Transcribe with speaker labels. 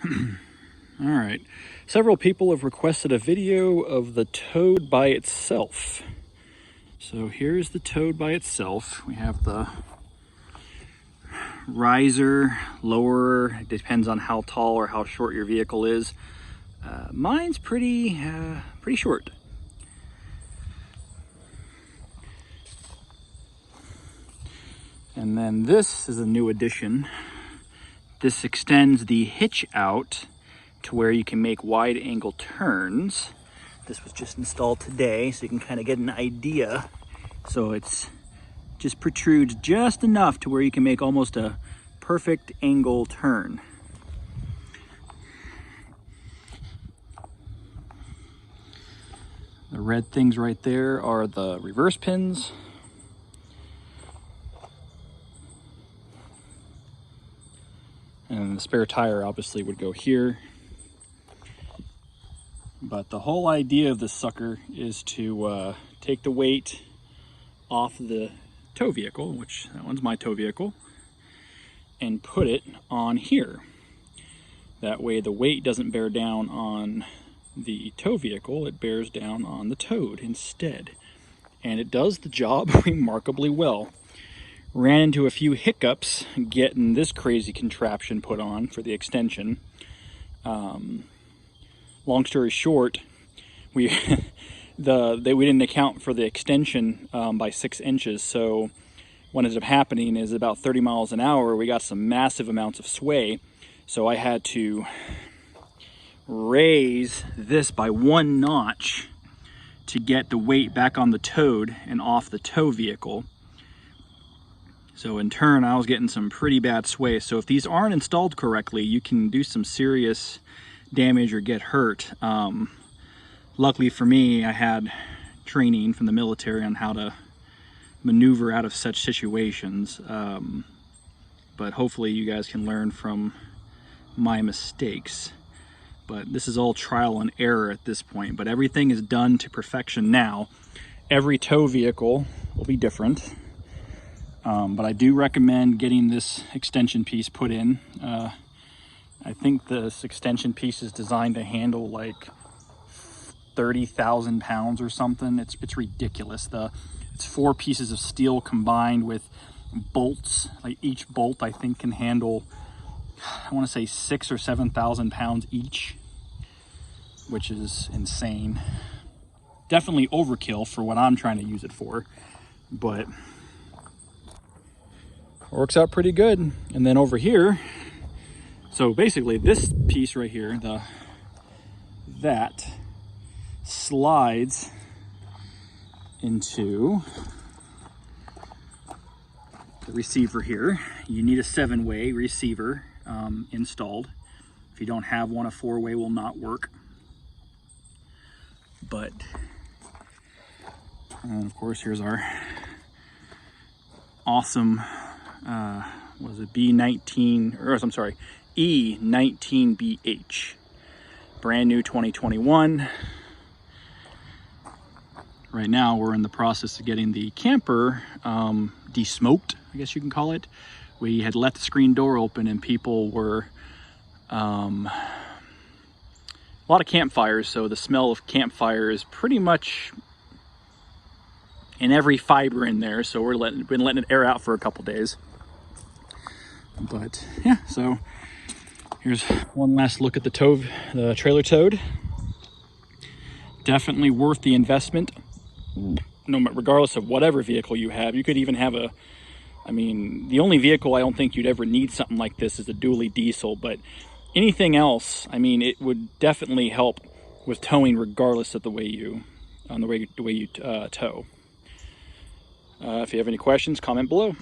Speaker 1: All right. Several people have requested a video of the Toad by itself. So here's the Toad by itself. We have the riser, lower, it depends on how tall or how short your vehicle is. Mine's pretty short. And then this is a new addition. This extends the hitch out to where you can make wide angle turns. This was just installed today, so you can kind of get an idea. So it's just protrudes just enough to where you can make almost a perfect angle turn. The red things right there are the reverse pins. And the spare tire obviously would go here. But the whole idea of this sucker is to take the weight off the tow vehicle, which that one's my tow vehicle, and put it on here. That way the weight doesn't bear down on the tow vehicle, it bears down on the Toad instead. And it does the job remarkably well. Ran into a few hiccups getting this crazy contraption put on for the extension. Long story short, we didn't account for the extension by 6 inches. So what ended up happening is about 30 miles an hour, we got some massive amounts of sway. So I had to raise this by 1 notch to get the weight back on the Toad and off the tow vehicle. So in turn, I was getting some pretty bad sway. So if these aren't installed correctly, you can do some serious damage or get hurt. Luckily for me, I had training from the military on how to maneuver out of such situations. But hopefully you guys can learn from my mistakes. But this is all trial and error at this point. But everything is done to perfection now. Every tow vehicle will be different. But I do recommend getting this extension piece put in. I think this extension piece is designed to handle like 30,000 pounds or something. It's ridiculous. It's 4 pieces of steel combined with bolts. Like each bolt I think can handle, I want to say 6,000 or 7,000 pounds each, which is insane. Definitely overkill for what I'm trying to use it for, but works out pretty good. And then over here, so basically this piece right here, that slides into the receiver here. You need a 7-way receiver installed. If you don't have one, a 4-way will not work. But, and of course, here's our awesome was it B19, or I'm sorry, E19BH, brand new 2021. Right now we're in the process of getting the camper de-smoked, I guess you can call it. We had left the screen door open and people were a lot of campfires, so the smell of campfire is pretty much in every fiber in there, so been letting it air out for a couple days. But yeah, so here's one last look at the trailer Toad. Definitely worth the investment, regardless of whatever vehicle you have. You could even have the only vehicle I don't think you'd ever need something like this is a dually diesel, but anything else, it would definitely help with towing regardless of the way you tow. If you have any questions, comment below.